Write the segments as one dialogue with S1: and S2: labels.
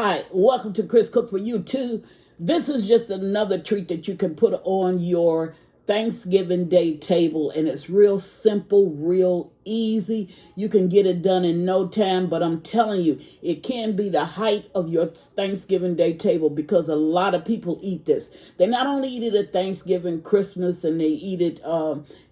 S1: Hi, welcome to Chris Cook for You Too. This is just another treat that you can put on your Thanksgiving Day table, and it's real simple, real easy. You can get it done in no time, but I'm telling you, it can be the height of your Thanksgiving Day table because a lot of people eat this. They not only eat it at Thanksgiving, Christmas, and they eat it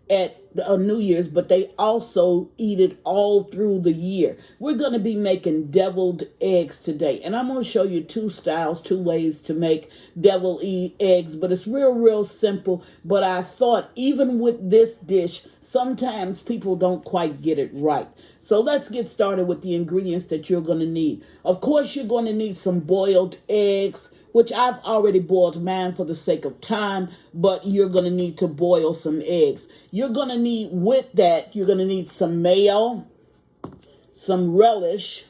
S1: at New Year's, but they also eat it all through the year. We're going to be making deviled eggs today, and I'm going to show you two styles, two ways to make deviled eggs, but it's real simple. But I thought even with this dish, sometimes people don't quite get it right. So let's get started with the ingredients that you're going to need. Of course, you're going to need some boiled eggs, which I've already boiled mine for the sake of time, but you're going to need to boil some eggs. You're going to need, with that, you're going to need some mayo, some relish,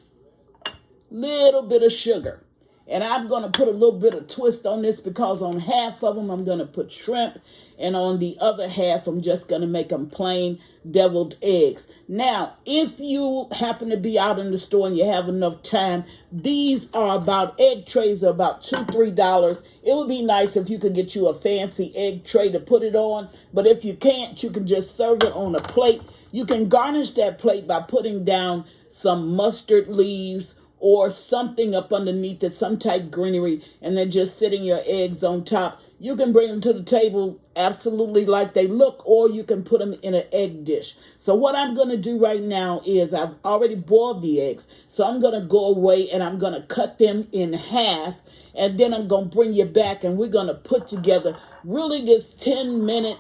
S1: little bit of sugar. And I'm going to put a little bit of twist on this because on half of them, I'm going to put shrimp. And on the other half, I'm just going to make them plain deviled eggs. Now, if you happen to be out in the store and you have enough time, these are about, egg trays are about $2, $3. It would be nice if you could get you a fancy egg tray to put it on. But if you can't, you can just serve it on a plate. You can garnish that plate by putting down some mustard leaves or something up underneath it, some type greenery, and then just sitting your eggs on top. You can bring them to the table absolutely like they look, or you can put them in an egg dish. So what I'm going to do right now is I've already boiled the eggs. So I'm going to go away and I'm going to cut them in half, and then I'm going to bring you back and we're going to put together really this 10-minute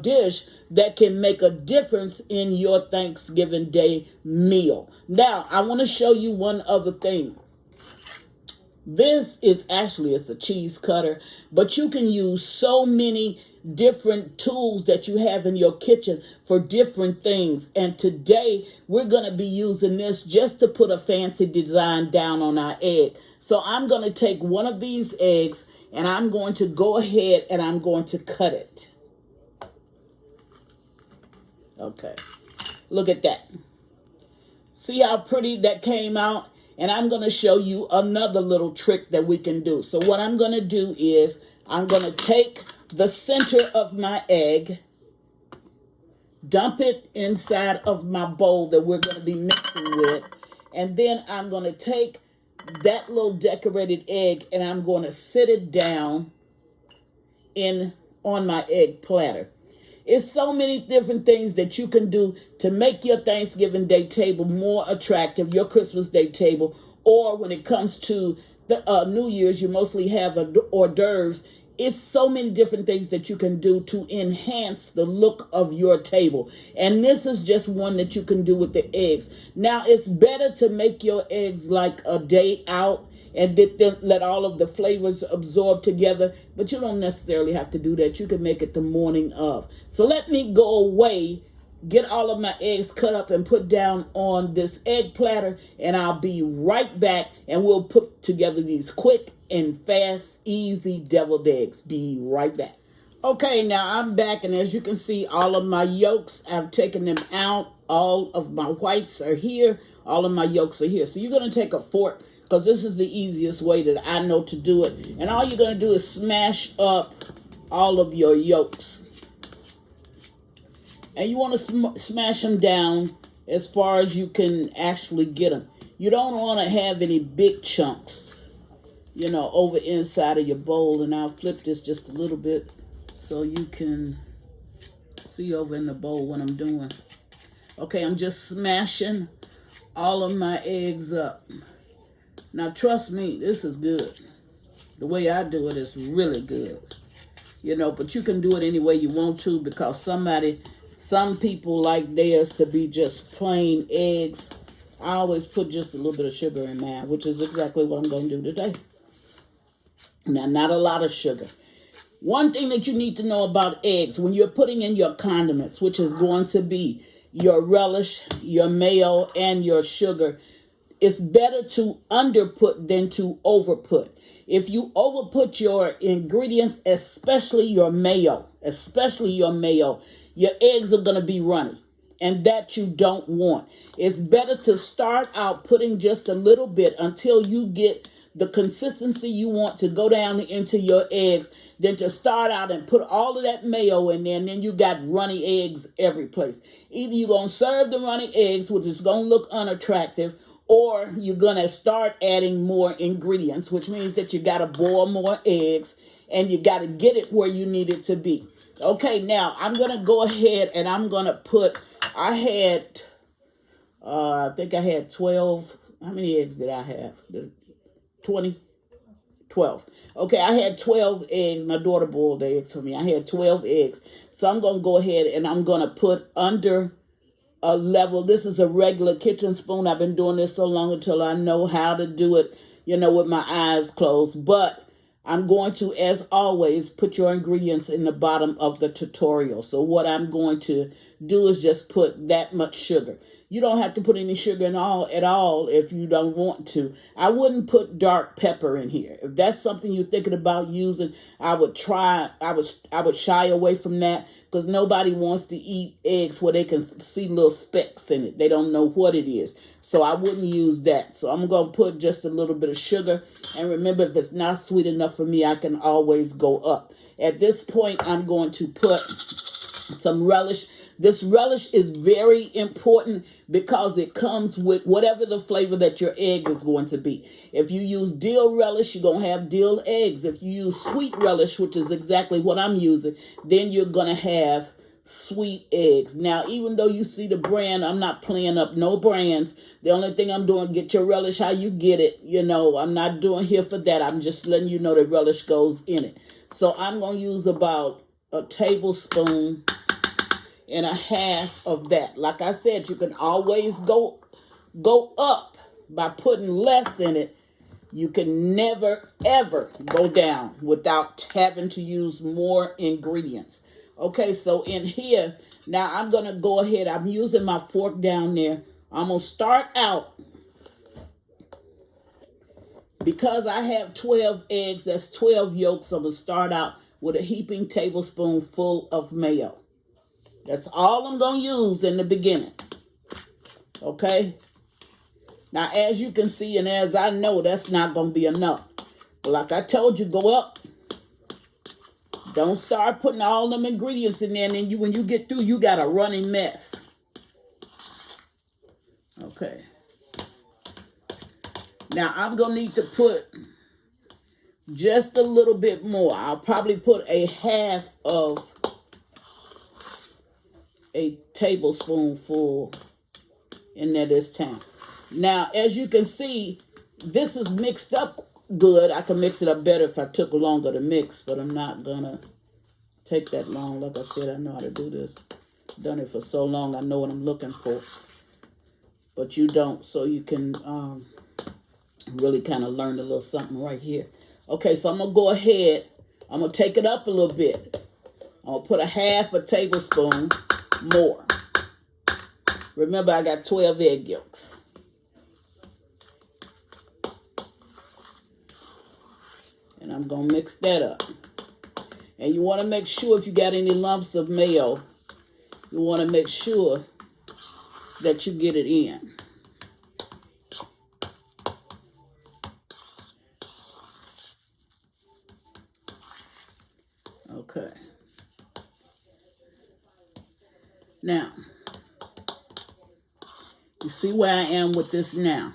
S1: dish that can make a difference in your Thanksgiving Day meal. Now, I want to show you one other thing. This is actually, it's a cheese cutter, but you can use so many different tools that you have in your kitchen for different things. And today we're going to be using this just to put a fancy design down on our egg. So I'm going to take one of these eggs and I'm going to go ahead and I'm going to cut it. Okay, look at that. See how pretty that came out? And I'm going to show you another little trick that we can do. So what I'm going to do is I'm going to take the center of my egg, dump it inside of my bowl that we're going to be mixing with, and then I'm going to take that little decorated egg and I'm going to sit it down on my egg platter. It's so many different things that you can do to make your Thanksgiving Day table more attractive, your Christmas Day table, or when it comes to the New Year's, you mostly have hors d'oeuvres. It's so many different things that you can do to enhance the look of your table. And this is just one that you can do with the eggs. Now, it's better to make your eggs like a day out and then let all of the flavors absorb together. But you don't necessarily have to do that. You can make it the morning of. So let me go away, get all of my eggs cut up and put down on this egg platter, and I'll be right back and we'll put together these quick and fast, easy deviled eggs. Be right back. Okay, now I'm back, and as you can see, all of my yolks, I've taken them out. All of my whites are here. All of my yolks are here. So you're going to take a fork, because this is the easiest way that I know to do it. And all you're going to do is smash up all of your yolks. And you want to smash them down as far as you can actually get them. You don't want to have any big chunks, over inside of your bowl. And I'll flip this just a little bit so you can see over in the bowl what I'm doing. Okay, I'm just smashing all of my eggs up. Now, trust me, this is good. The way I do it is really good. But you can do it any way you want to, because some people like theirs to be just plain eggs. I always put just a little bit of sugar in mine, which is exactly what I'm going to do today. Now, not a lot of sugar. One thing that you need to know about eggs, when you're putting in your condiments, which is going to be your relish, your mayo, and your sugar, it's better to underput than to overput. If you overput your ingredients, especially your mayo, your eggs are going to be runny. And that you don't want. It's better to start out putting just a little bit until you get the consistency you want to go down into your eggs than to start out and put all of that mayo in there, and then you got runny eggs every place. Either you're going to serve the runny eggs, which is going to look unattractive, or you're going to start adding more ingredients, which means that you got to boil more eggs and you got to get it where you need it to be. Okay, now I'm going to go ahead and I'm going to put, I think I had 12. How many eggs did I have? 20? 12. Okay, I had 12 eggs. My daughter boiled eggs for me. I had 12 eggs. So I'm going to go ahead and I'm going to put under a level. This is a regular kitchen spoon. I've been doing this so long until I know how to do it, with my eyes closed. But I'm going to, as always, put your ingredients in the bottom of the tutorial. So what I'm going to do is just put that much sugar. You don't have to put any sugar at all if you don't want to. I wouldn't put dark pepper in here. If that's something you're thinking about using, I would shy away from that, because nobody wants to eat eggs where they can see little specks in it. They don't know what it is. So I wouldn't use that. So I'm going to put just a little bit of sugar. And remember, if it's not sweet enough for me, I can always go up. At this point, I'm going to put some relish. This relish is very important because it comes with whatever the flavor that your egg is going to be. If you use dill relish, you're going to have dill eggs. If you use sweet relish, which is exactly what I'm using, then you're going to have sweet eggs. Now, even though you see the brand, I'm not playing up no brands. The only thing I'm doing, get your relish how you get it. I'm not doing here for that. I'm just letting you know that relish goes in it. So I'm going to use about a tablespoon and a half of that. Like I said, you can always go up by putting less in it. You can never, ever go down without having to use more ingredients. Okay, so in here, now I'm going to go ahead. I'm using my fork down there. I'm going to start out, because I have 12 eggs, that's 12 yolks. I'm going to start out with a heaping tablespoon full of mayo. That's all I'm going to use in the beginning. Okay? Now, as you can see, and as I know, that's not going to be enough. But like I told you, go up. Don't start putting all them ingredients in there, and then when you get through, you got a running mess. Okay. Now, I'm going to need to put just a little bit more. I'll probably put a half of a tablespoonful in there this time. Now, as you can see, this is mixed up good. I can mix it up better if I took longer to mix, but I'm not going to take that long. Like I said, I know how to do this. Done it for so long, I know what I'm looking for. But you don't, so you can really kind of learn a little something right here. Okay, so I'm going to go ahead. I'm going to take it up a little bit. I'm going to put a half a tablespoon more. Remember, I got 12 egg yolks. And I'm going to mix that up. And you want to make sure if you got any lumps of mayo, you want to make sure that you get it in. Okay. Now, you see where I am with this now.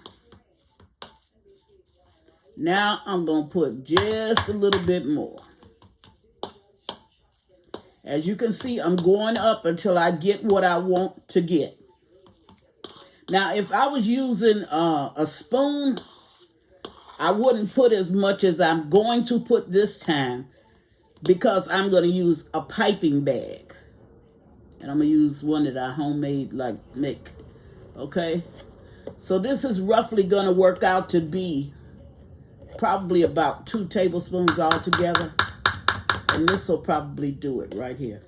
S1: Now I'm going to put just a little bit more. As you can see, I'm going up until I get what I want to get. Now, if I was using a spoon, I wouldn't put as much as I'm going to put this time, because I'm going to use a piping bag. And I'm going to use one that I homemade make. Okay? So this is roughly going to work out to be probably about 2 tablespoons altogether. And this will probably do it right here.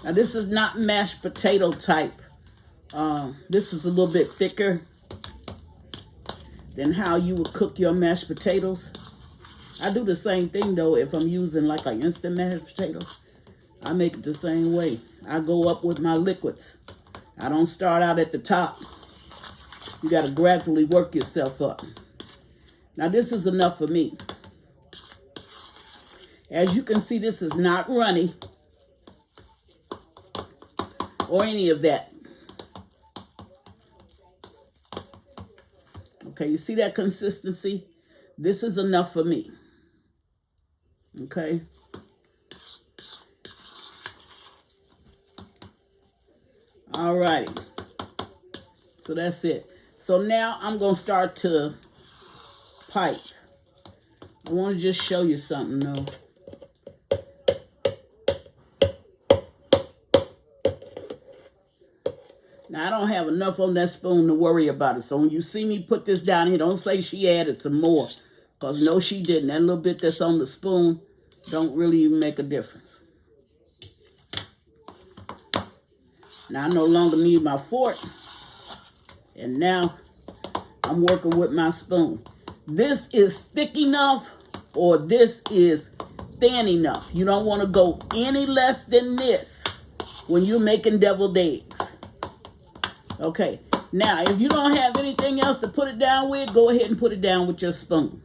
S1: Now this is not mashed potato type. This is a little bit thicker than how you would cook your mashed potatoes. I do the same thing though if I'm using like an instant mashed potatoes. I make it the same way. I go up with my liquids. I don't start out at the top. You got to gradually work yourself up. Now, this is enough for me. As you can see, this is not runny or any of that. Okay, you see that consistency? This is enough for me. Okay. All righty. So that's it. So now I'm going to start to pipe. I want to just show you something though. Now, I don't have enough on that spoon to worry about it. So when you see me put this down here, don't say she added some more. Because no, she didn't. That little bit that's on the spoon don't really even make a difference. Now, I no longer need my fork. And now, I'm working with my spoon. This is thick enough or this is thin enough. You don't want to go any less than this when you're making deviled eggs. Okay, now if you don't have anything else to put it down with, go ahead and put it down with your spoon.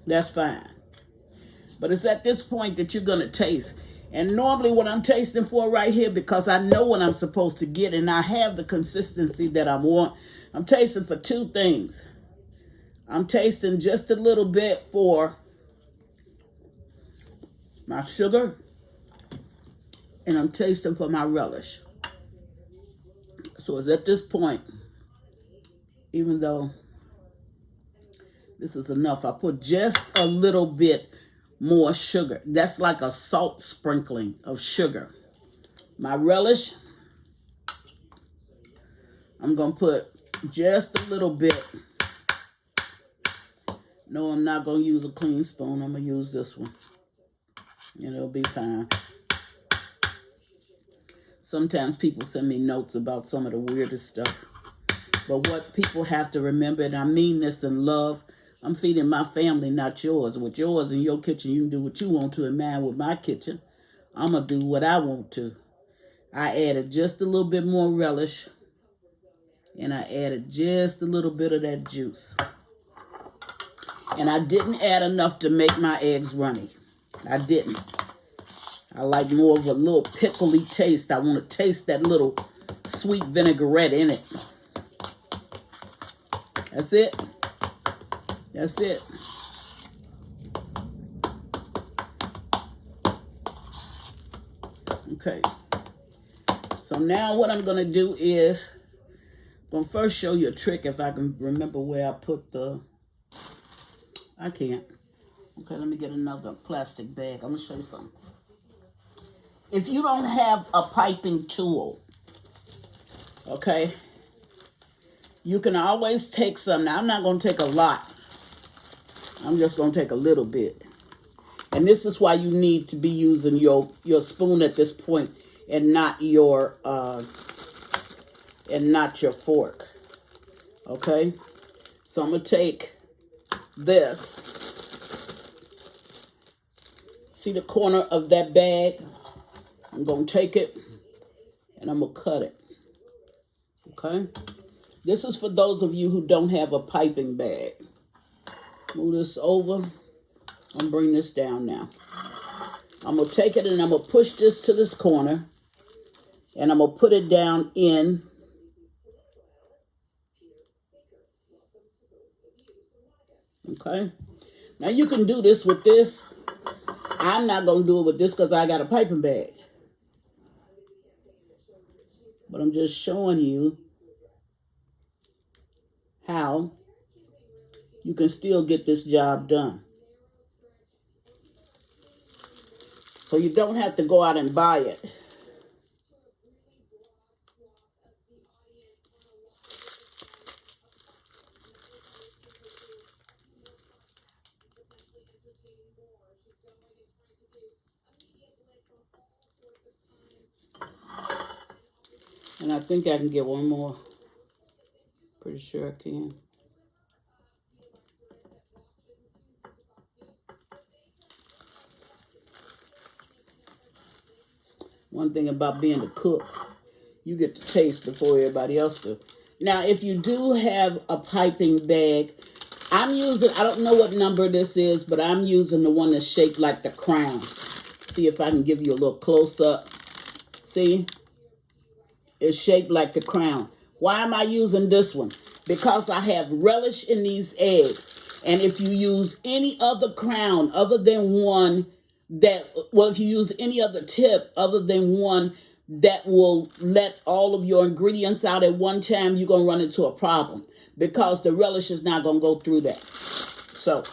S1: That's fine. But it's at this point that you're going to taste. And normally what I'm tasting for right here, because I know what I'm supposed to get and I have the consistency that I want, I'm tasting for two things. I'm tasting just a little bit for my sugar, and I'm tasting for my relish. So it's at this point, even though this is enough, I put just a little bit more sugar. That's like a salt sprinkling of sugar. My relish, I'm going to put just a little bit. No, I'm not going to use a clean spoon. I'm going to use this one. And it'll be fine. Sometimes people send me notes about some of the weirdest stuff. But what people have to remember, and I mean this in love, I'm feeding my family, not yours. With yours in your kitchen, you can do what you want to. And mine with my kitchen, I'm going to do what I want to. I added just a little bit more relish. And I added just a little bit of that juice. And I didn't add enough to make my eggs runny. I didn't. I like more of a little pickly taste. I want to taste that little sweet vinaigrette in it. That's it. That's it. Okay. So now what I'm going to do is, I'm going to first show you a trick if I can remember where I put the, I can't. Okay, let me get another plastic bag. I'm going to show you something. If you don't have a piping tool, okay, you can always take some. Now, I'm not going to take a lot. I'm just going to take a little bit. And this is why you need to be using your spoon at this point and not your fork. Okay? So I'm going to take this. See the corner of that bag? I'm going to take it and I'm going to cut it. Okay? This is for those of you who don't have a piping bag. Move this over. I'm bring this down now. I'm going to take it and I'm going to push this to this corner. And I'm going to put it down in. Okay. Now you can do this with this. I'm not going to do it with this because I got a piping bag. But I'm just showing you how you can still get this job done. So you don't have to go out and buy it. And I think I can get one more. Pretty sure I can. One thing about being a cook, you get to taste before everybody else do. Now, if you do have a piping bag, I'm using, I don't know what number this is, but I'm using the one that's shaped like the crown. See if I can give you a little close up. See? It's shaped like the crown. Why am I using this one? Because I have relish in these eggs. And if you use any other crown other than one that, well, if you use any other tip other than one that will let all of your ingredients out at one time, you're going to run into a problem because the relish is not going to go through that. So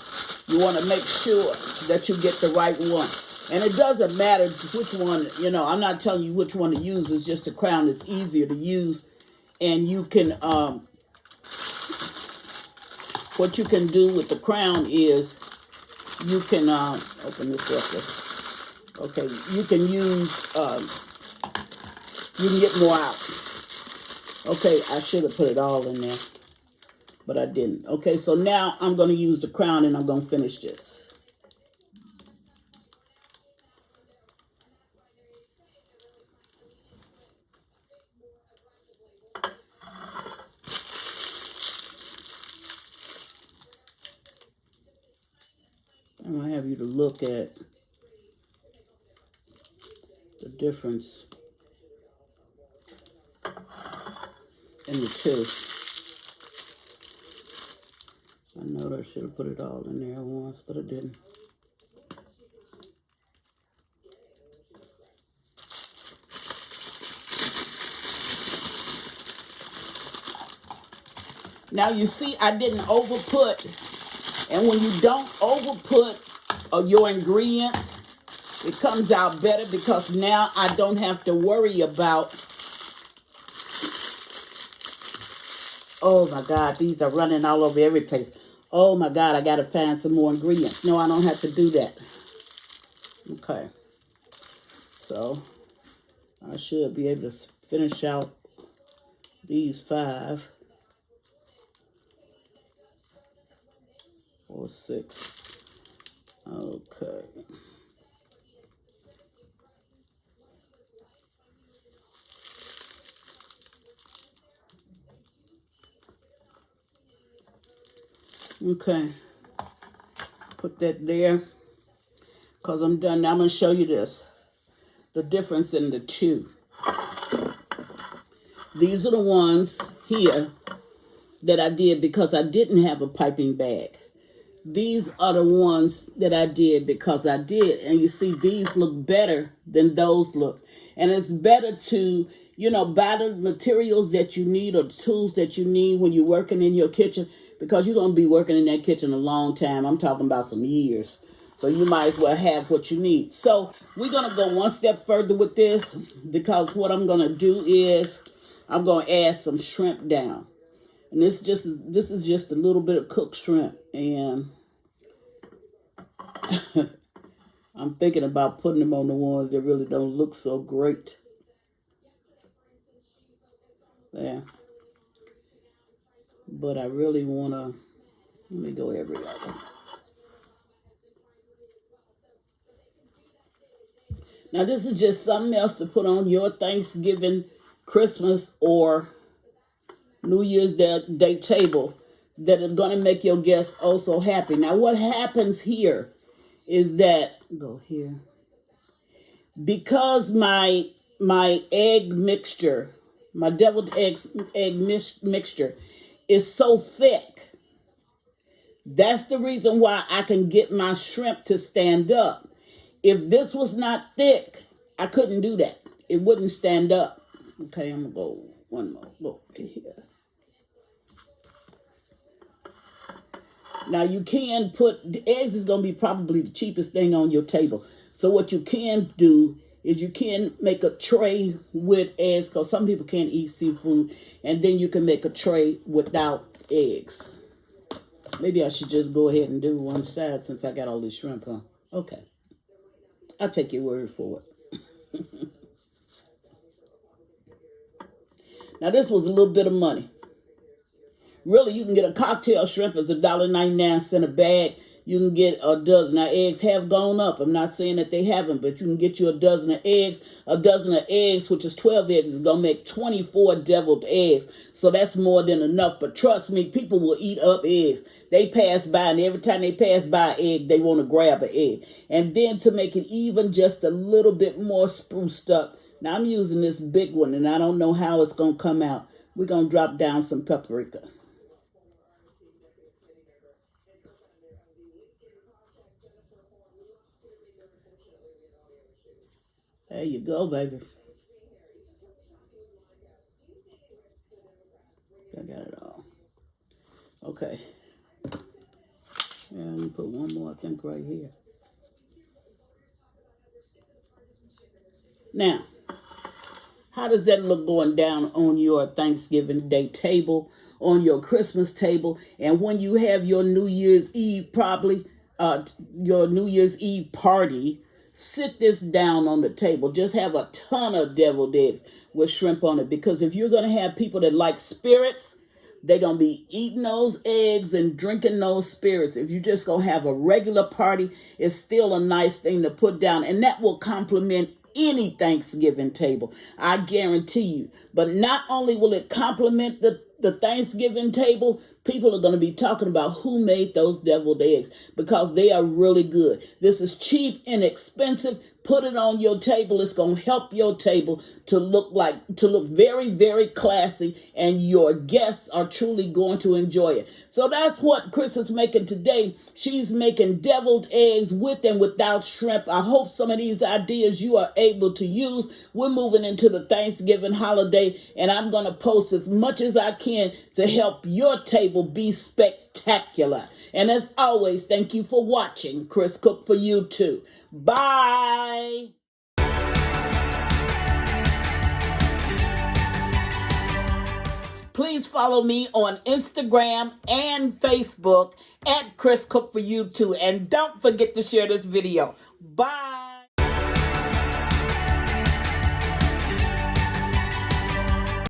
S1: you want to make sure that you get the right one. And it doesn't matter which one, you know, I'm not telling you which one to use. It's just the crown is easier to use. And you can, what you can do with the crown is you can, open this up. Okay, you can use, you can get more out. Okay, I should have put it all in there, but I didn't. Okay, so now I'm going to use the crown and I'm going to finish this. I'm going to have you to look at the difference in the two. I know I should have put it all in there once, but I didn't. Now you see I didn't overput. And when you don't overput your ingredients, it comes out better because now I don't have to worry about, oh my God, these are running all over every place. Oh my God, I got to find some more ingredients. No, I don't have to do that. Okay. So I should be able to finish out these 5 or 6. Okay. Okay. Put that there because I'm done. Now I'm going to show you this. The difference in the two. These are the ones here that I did because I didn't have a piping bag. These are the ones that I did because I did. And you see, these look better than those look. And it's better to, you know, buy the materials that you need or the tools that you need when you're working in your kitchen because you're going to be working in that kitchen a long time. I'm talking about some years. So you might as well have what you need. So we're going to go one step further with this because what I'm going to do is I'm going to add some shrimp down. And this is just a little bit of cooked shrimp. And I'm thinking about putting them on the ones that really don't look so great. There. But I really want to, let me go every other. Now this is just something else to put on your Thanksgiving, Christmas, or New Year's Day table that are going to make your guests also happy. Now what happens here is that, go here, because my egg mixture, my deviled egg mixture is so thick, that's the reason why I can get my shrimp to stand up. If this was not thick, I couldn't do that. It wouldn't stand up. Okay, I'm going to go one more. Go right here. Now you can put, the eggs is going to be probably the cheapest thing on your table. So what you can do is you can make a tray with eggs because some people can't eat seafood. And then you can make a tray without eggs. Maybe I should just go ahead and do one side since I got all this shrimp, huh? Okay. I'll take your word for it. Now this was a little bit of money. Really, you can get a cocktail shrimp as $1.99 a bag. You can get a dozen. Now, eggs have gone up. I'm not saying that they haven't, but you can get you a dozen of eggs. A dozen of eggs, which is 12 eggs, is going to make 24 deviled eggs. So that's more than enough. But trust me, people will eat up eggs. They pass by, and every time they pass by an egg, they want to grab an egg. And then to make it even just a little bit more spruced up, now I'm using this big one, and I don't know how it's going to come out. We're going to drop down some paprika. There you go, baby. I got it all. Okay. Yeah, let me put one more, I think, right here. Now, how does that look going down on your Thanksgiving Day table, on your Christmas table, and when you have your New Year's Eve, probably your New Year's Eve party? Sit this down on the table. Just have a ton of deviled eggs with shrimp on it, because if you're going to have people that like spirits, they're going to be eating those eggs and drinking those spirits. If you're just going to have a regular party, it's still a nice thing to put down, and that will complement any Thanksgiving table, I guarantee you. But not only will it complement the Thanksgiving table, people are going to be talking about who made those deviled eggs, because they are really good. This is cheap, inexpensive. Put it on your table. It's going to help your table to look very, very classy, and your guests are truly going to enjoy it. So that's what Chris is making today. She's making deviled eggs with and without shrimp. I hope some of these ideas you are able to use. We're moving into the Thanksgiving holiday, and I'm going to post as much as I can to help your table be spectacular. And as always, thank you for watching Chris Cook for You Too. Bye. Please follow me on Instagram and Facebook at Chris Cook for You Too. And don't forget to share this video. Bye.